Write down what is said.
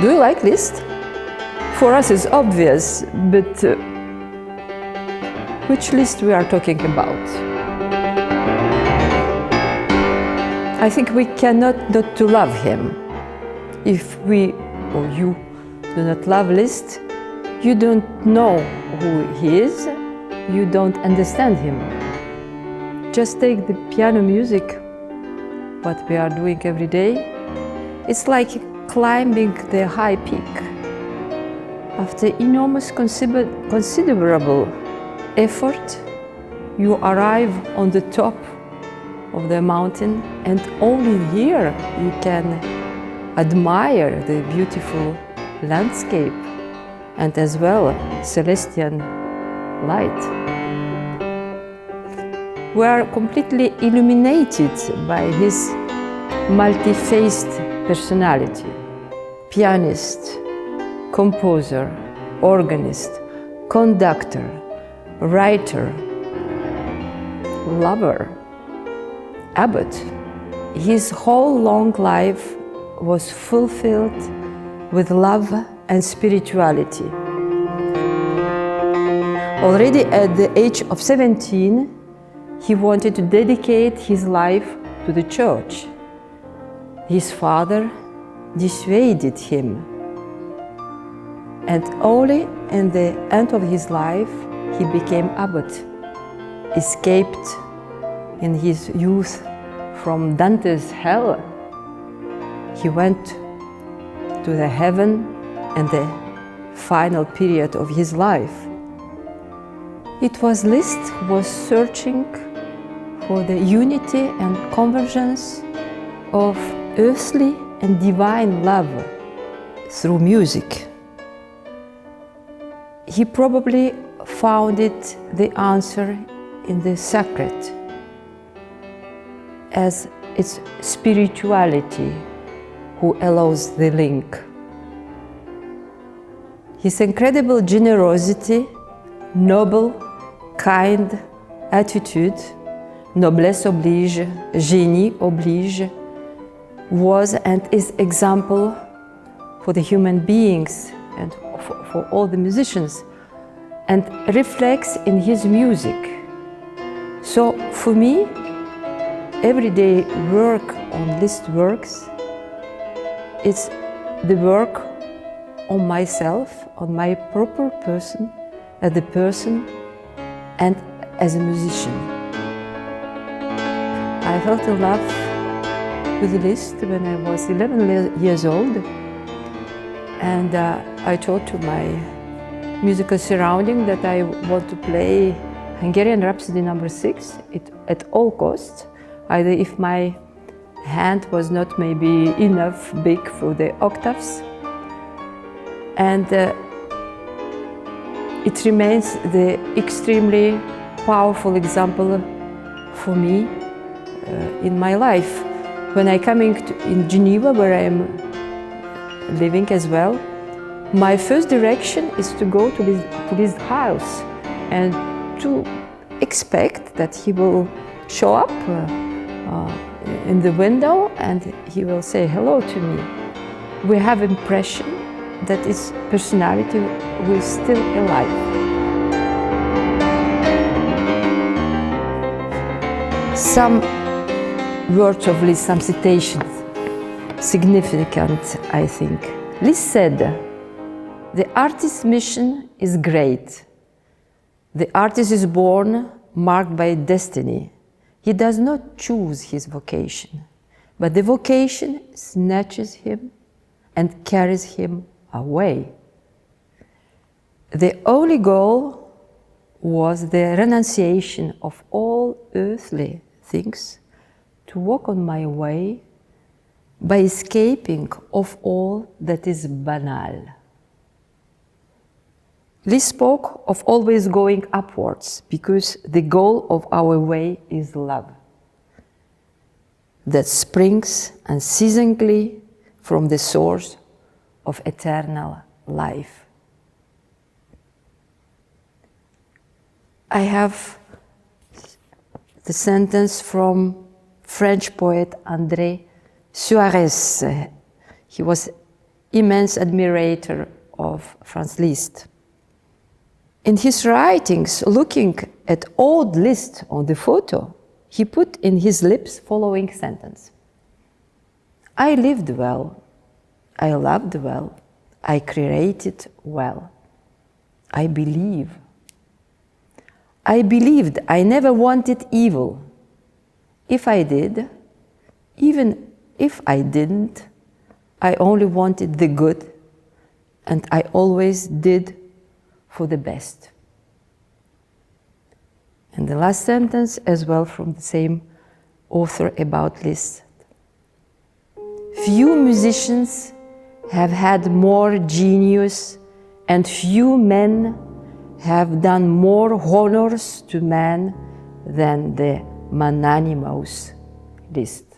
Do you like Liszt? For us it's obvious, but which Liszt we are talking about? I think we cannot not to love him. If we or you do not love Liszt, you don't know who he is, you don't understand him. Just take the piano music, what we are doing every day. It's like climbing the high peak. After enormous considerable effort, you arrive on the top of the mountain, and only here you can admire the beautiful landscape and as well celestial light. We are completely illuminated by his multi-faced personality. Pianist, composer, organist, conductor, writer, lover, abbot. His whole long life was fulfilled with love and spirituality. Already at the age of 17, he wanted to dedicate his life to the church. His father dissuaded him, and only in the end of his life he became abbot, escaped in his youth from Dante's hell. He went to the heaven in the final period of his life. It was Liszt who was searching for the unity and convergence of earthly and divine love through music. He probably found the answer in the sacred, as its spirituality who allows the link. His incredible generosity, noble, kind attitude, noblesse oblige, génie oblige, was and is example for the human beings and for all the musicians, and reflects in his music. So for me, everyday work on Liszt works, it's the work on myself, on my proper person, as a person and as a musician. I fell in love with Liszt when I was 11 years old, and I told to my musical surrounding that I want to play Hungarian Rhapsody No. 6 at all costs, either if my hand was not maybe enough big for the octaves. And it remains the extremely powerful example for me in my life. When I coming in Geneva, where I am living as well, my first direction is to go to his house and to expect that he will show up in the window and he will say hello to me. We have impression that his personality was still alive. Some words of Liszt, some citations, significant, I think. Liszt said, "The artist's mission is great. The artist is born marked by destiny. He does not choose his vocation, but the vocation snatches him and carries him away. The only goal was the renunciation of all earthly things, to walk on my way by escaping of all that is banal." Liszt spoke of always going upwards, because the goal of our way is love that springs unceasingly from the source of eternal life. I have the sentence from French poet André Suarez. He was immense admirer of Franz Liszt. In his writings, looking at old Liszt on the photo, he put in his lips following sentence: I lived well, I loved well, I created well. I believe. I believed I never wanted evil. If I did, even if I didn't, I only wanted the good, and I always did for the best. And the last sentence, as well from the same author about Liszt. Few musicians have had more genius, and few men have done more honors to man than the magnanimous Liszt.